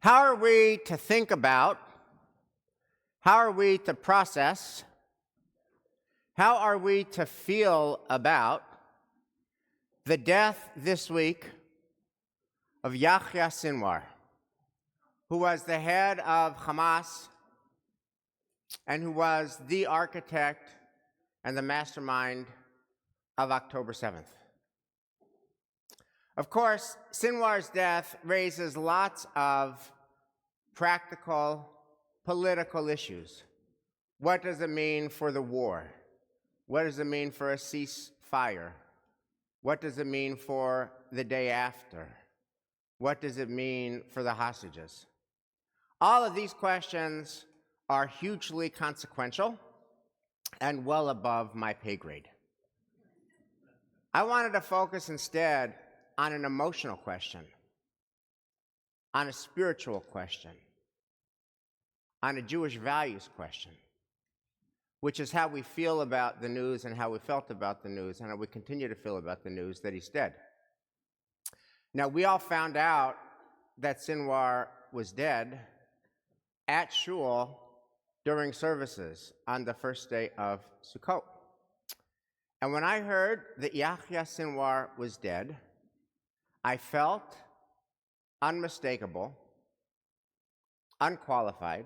How are we to think about, how are we to process, how are we to feel about the death this week of Yahya Sinwar, who was the head of Hamas and who was the architect and the mastermind of October 7th? Of course, Sinwar's death raises lots of practical, political issues. What does it mean for the war? What does it mean for a ceasefire? What does it mean for the day after? What does it mean for the hostages? All of these questions are hugely consequential and well above my pay grade. I wanted to focus instead on an emotional question, on a spiritual question, on a Jewish values question, which is how we feel about the news and how we felt about the news and how we continue to feel about the news that he's dead. Now, we all found out that Sinwar was dead at shul during services on the first day of Sukkot. And when I heard that Yahya Sinwar was dead, I felt unmistakable, unqualified,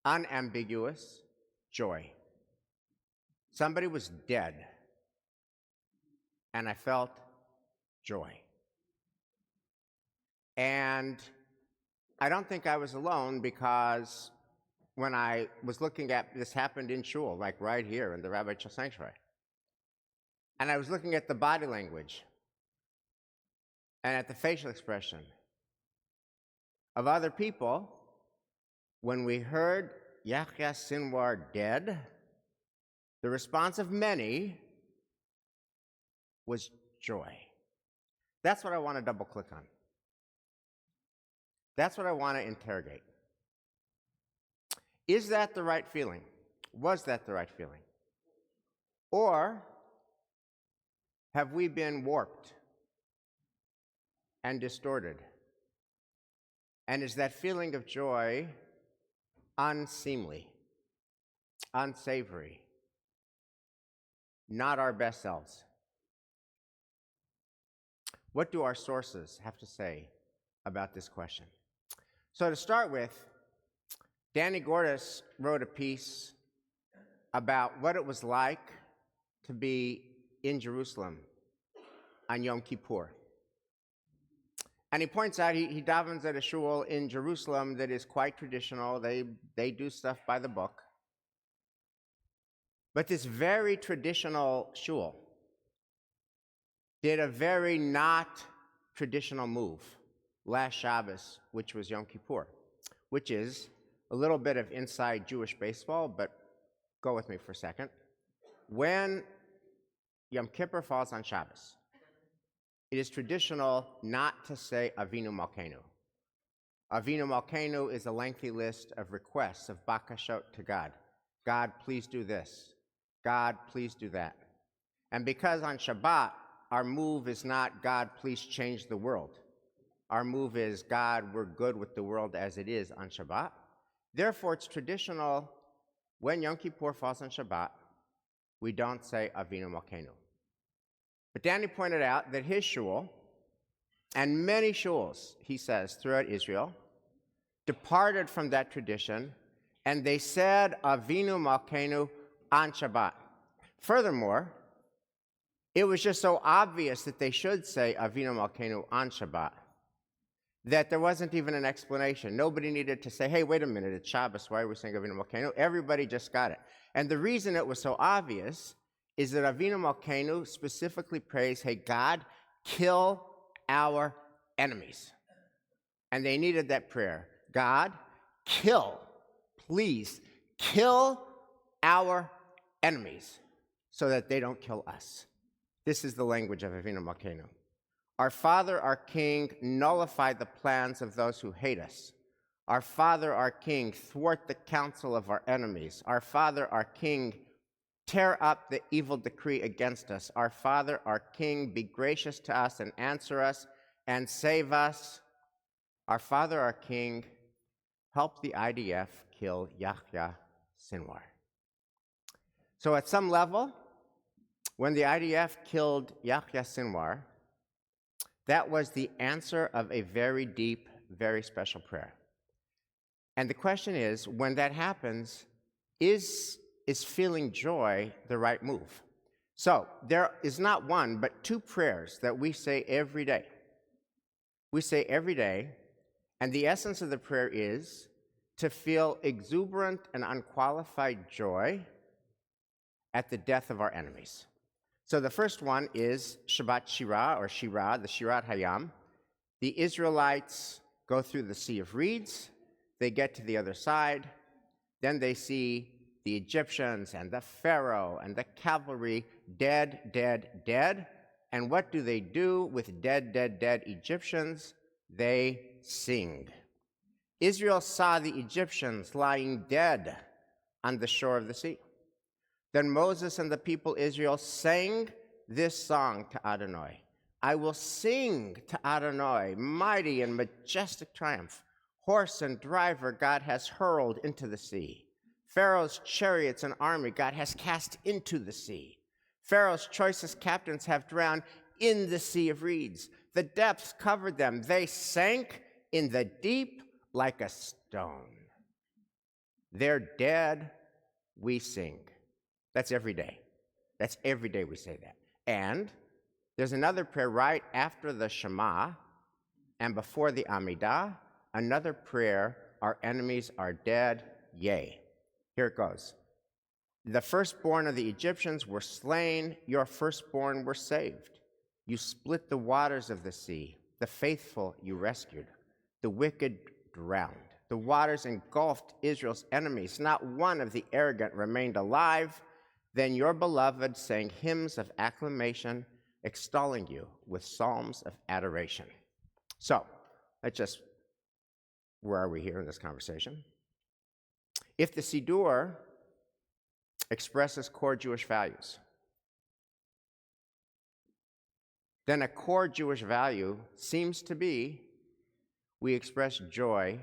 unambiguous joy. Somebody was dead, and I felt joy. And I don't think I was alone, because when I was looking at this, happened in shul, like right here in the Rabbi sanctuary, and I was looking at the body language and at the facial expression of other people, when we heard Yahya Sinwar dead, the response of many was joy. That's what I want to double click on. That's what I want to interrogate. Is that the right feeling? Was that the right feeling? Or have we been warped and distorted? And is that feeling of joy unseemly, unsavory, not our best selves? What do our sources have to say about this question? So to start with, Danny Gordis wrote a piece about what it was like to be in Jerusalem on Yom Kippur. And he points out he davens at a shul in Jerusalem that is quite traditional. They do stuff by the book. But this very traditional shul did a very not traditional move last Shabbos, which was Yom Kippur, which is a little bit of inside Jewish baseball, but go with me for a second. When Yom Kippur falls on Shabbos, it is traditional not to say Avinu Malkeinu. Avinu Malkeinu is a lengthy list of requests, of bakashot to God. God, please do this. God, please do that. And because on Shabbat, our move is not, God, please change the world. Our move is, God, we're good with the world as it is on Shabbat. Therefore, it's traditional when Yom Kippur falls on Shabbat, we don't say Avinu Malkeinu. But Danny pointed out that his shul, and many shuls, he says, throughout Israel, departed from that tradition, and they said Avinu Malkeinu on Shabbat. Furthermore, it was just so obvious that they should say Avinu Malkeinu on Shabbat that there wasn't even an explanation. Nobody needed to say, hey, wait a minute, it's Shabbos, why are we saying Avinu Malkeinu? Everybody just got it. And the reason it was so obvious is that Avinu Malkeinu specifically prays, hey, God, kill our enemies. And they needed that prayer. God, kill, please, kill our enemies so that they don't kill us. This is the language of Avinu Malkeinu. Our Father, our King, nullify the plans of those who hate us. Our Father, our King, thwart the counsel of our enemies. Our Father, our King, tear up the evil decree against us. Our Father, our King, be gracious to us and answer us and save us Our Father, our King, help the IDF kill Yahya Sinwar. So at some level, when the IDF killed Yahya Sinwar, that was the answer of a very deep, very special prayer. And the question is, when that happens, is feeling joy the right move? So there is not one, but two prayers that we say every day. We say every day, and the essence of the prayer is to feel exuberant and unqualified joy at the death of our enemies. So the first one is Shabbat Shira, or Shira, the Shirat Hayam. The Israelites go through the Sea of Reeds. They get to the other side. Then they see the Egyptians and the Pharaoh and the cavalry dead, dead, dead. And what do they do with dead, dead, dead Egyptians? They sing. Israel saw the Egyptians lying dead on the shore of the sea. Then Moses and the people Israel sang this song to Adonai. I will sing to Adonai, mighty and majestic triumph. Horse and driver God has hurled into the sea. Pharaoh's chariots and army God has cast into the sea. Pharaoh's choicest captains have drowned in the sea of reeds. The depths covered them. They sank in the deep like a stone. They're dead, we sing. That's every day. That's every day we say that. And there's another prayer right after the Shema and before the Amidah, another prayer, our enemies are dead, yea. Here it goes. The firstborn of the Egyptians were slain, your firstborn were saved. You split the waters of the sea, the faithful you rescued, the wicked drowned. The waters engulfed Israel's enemies, not one of the arrogant remained alive. Then your beloved sang hymns of acclamation, extolling you with psalms of adoration. So, where are we here in this conversation? If the Siddur expresses core Jewish values, then a core Jewish value seems to be we express joy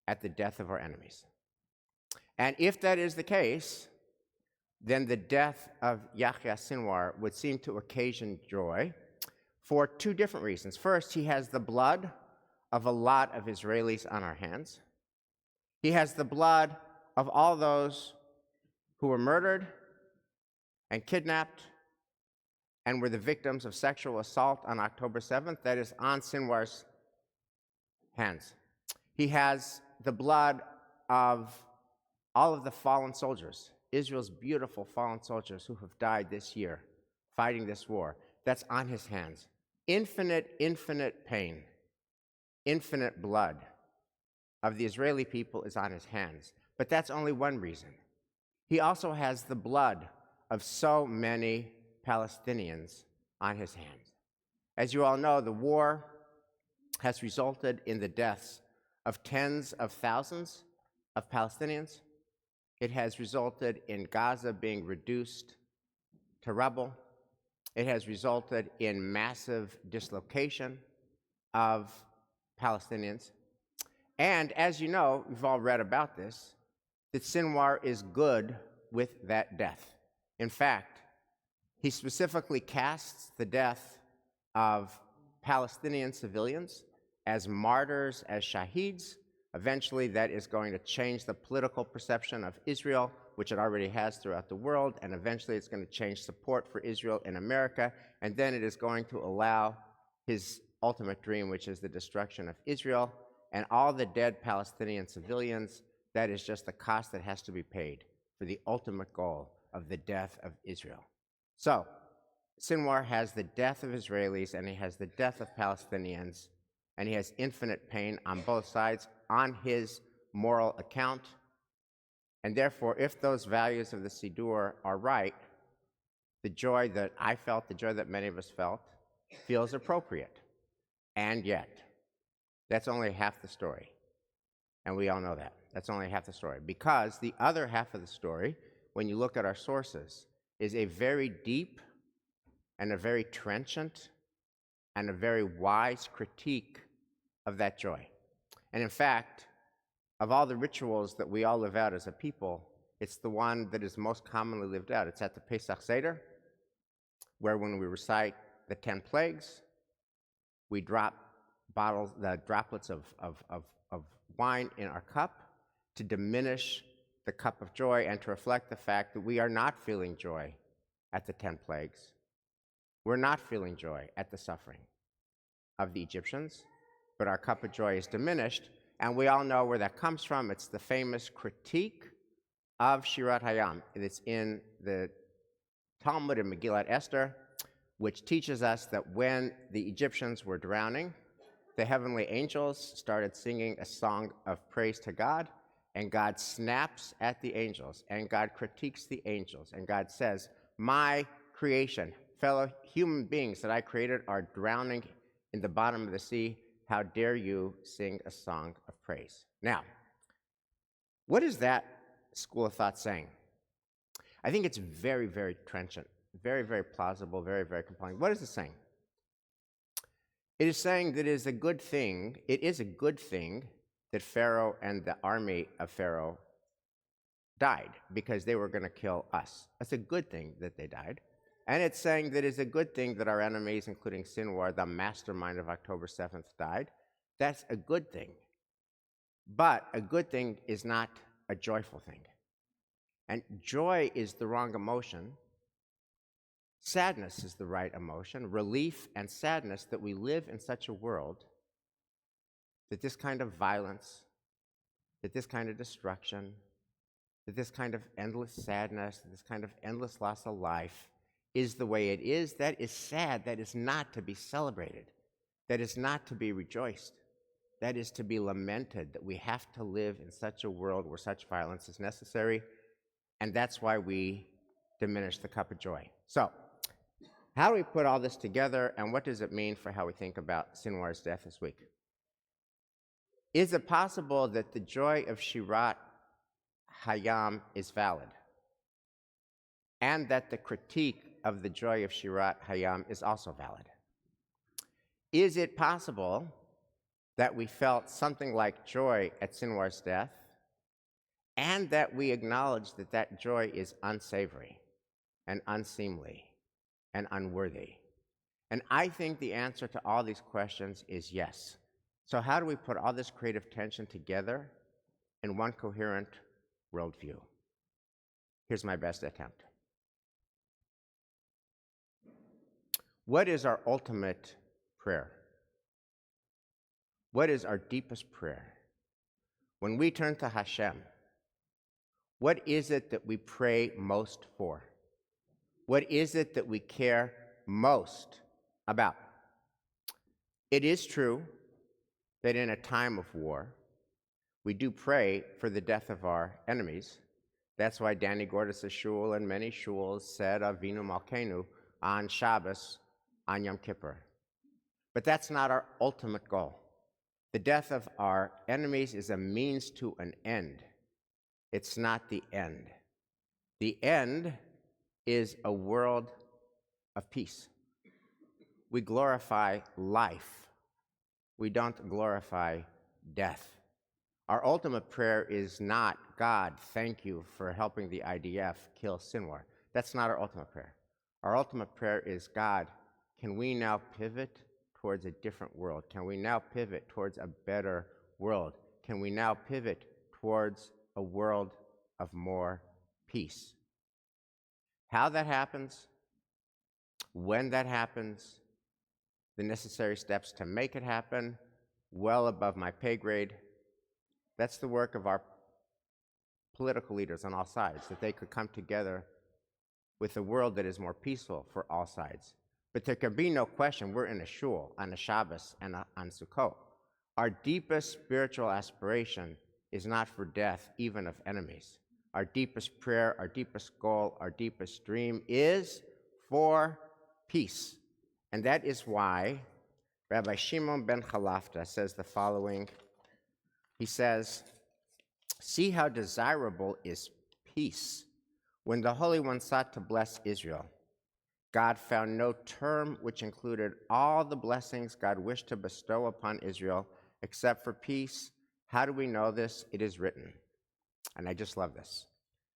at the death of our enemies. And if that is the case, then the death of Yahya Sinwar would seem to occasion joy for two different reasons. First, he has the blood of a lot of Israelis on our hands. He has the blood of all those who were murdered and kidnapped and were the victims of sexual assault on October 7th, that is on Sinwar's hands. He has the blood of all of the fallen soldiers, Israel's beautiful fallen soldiers who have died this year fighting this war. That's on his hands. Infinite, infinite pain, infinite blood of the Israeli people is on his hands. But that's only one reason. He also has the blood of so many Palestinians on his hands. As you all know, the war has resulted in the deaths of tens of thousands of Palestinians. It has resulted in Gaza being reduced to rubble. It has resulted in massive dislocation of Palestinians. And as you know, you've all read about this, that Sinwar is good with that death. In fact, he specifically casts the death of Palestinian civilians as martyrs, as shaheeds. Eventually, that is going to change the political perception of Israel, which it already has throughout the world, and eventually it's going to change support for Israel in America, and then it is going to allow his ultimate dream, which is the destruction of Israel, and all the dead Palestinian civilians. That is just the cost that has to be paid for the ultimate goal of the death of Israel. So, Sinwar has the death of Israelis, and he has the death of Palestinians, and he has infinite pain on both sides on his moral account. And therefore, if those values of the Siddur are right, the joy that I felt, the joy that many of us felt, feels appropriate. And yet, that's only half the story. And we all know that. That's only half the story. Because the other half of the story, when you look at our sources, is a very deep and a very trenchant and a very wise critique of that joy. And in fact, of all the rituals that we all live out as a people, it's the one that is most commonly lived out. It's at the Pesach Seder, where when we recite the 10 plagues, we drop the droplets of wine in our cup to diminish the cup of joy and to reflect the fact that we are not feeling joy at the 10 plagues. We're not feeling joy at the suffering of the Egyptians, but our cup of joy is diminished, and we all know where that comes from. It's the famous critique of Shirat Hayam. It's in the Talmud in Megillat Esther, which teaches us that when the Egyptians were drowning, the heavenly angels started singing a song of praise to God, and God snaps at the angels, and God critiques the angels, and God says, my creation, fellow human beings that I created are drowning in the bottom of the sea. How dare you sing a song of praise? Now, what is that school of thought saying? I think it's very, very trenchant, very, very plausible, very, very compelling. What is it saying? It is saying that it is a good thing that Pharaoh and the army of Pharaoh died because they were going to kill us. It's a good thing that they died. And it's saying that it's a good thing that our enemies, including Sinwar, the mastermind of October 7th, died. That's a good thing. But a good thing is not a joyful thing. And joy is the wrong emotion. Sadness is the right emotion. Relief and sadness that we live in such a world that this kind of violence, that this kind of destruction, that this kind of endless sadness, that this kind of endless loss of life is the way it is. That is sad. That is not to be celebrated. That is not to be rejoiced. That is to be lamented, that we have to live in such a world where such violence is necessary, and that's why we diminish the cup of joy. So, how do we put all this together, and what does it mean for how we think about Sinwar's death this week? Is it possible that the joy of Shirat Hayam is valid, and that the critique of the joy of Shirat Hayam is also valid? Is it possible that we felt something like joy at Sinwar's death, and that we acknowledge that that joy is unsavory and unseemly and unworthy? And I think the answer to all these questions is yes. So how do we put all this creative tension together in one coherent worldview? Here's my best attempt. What is our ultimate prayer? What is our deepest prayer? When we turn to Hashem, what is it that we pray most for? What is it that we care most about? It is true that in a time of war, we do pray for the death of our enemies. That's why Danny Gordis' shul and many shuls said Avinu Malkeinu on Shabbos, on Yom Kippur. But that's not our ultimate goal. The death of our enemies is a means to an end. It's not the end. The end is a world of peace. We glorify life. We don't glorify death. Our ultimate prayer is not, God, thank you for helping the IDF kill Sinwar. That's not our ultimate prayer. Our ultimate prayer is, God, can we now pivot towards a different world? Can we now pivot towards a better world? Can we now pivot towards a world of more peace? How that happens, when that happens, the necessary steps to make it happen, well above my pay grade. That's the work of our political leaders on all sides, that they could come together with a world that is more peaceful for all sides. But there can be no question, we're in a shul, on a Shabbos, and on Sukkot. Our deepest spiritual aspiration is not for death, even of enemies. Our deepest prayer, our deepest goal, our deepest dream is for peace. And that is why Rabbi Shimon ben Chalafta says the following. He says, see how desirable is peace. When the Holy One sought to bless Israel, God found no term which included all the blessings God wished to bestow upon Israel except for peace. How do we know this? It is written. And I just love this.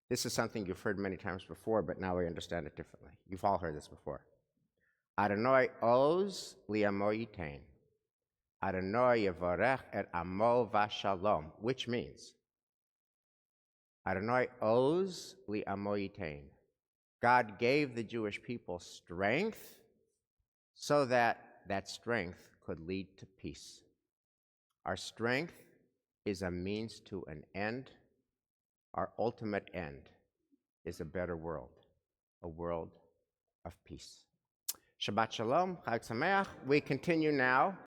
This is something you've heard many times before, but now we understand it differently. You've all heard this before. Adonai oz li'amo yitain. Adonai yavarech et amo v'shalom, which means Adonai oz li'amo yitain. God gave the Jewish people strength so that that strength could lead to peace. Our strength is a means to an end. Our ultimate end is a better world, a world of peace. Shabbat Shalom, Chag Sameach. We continue now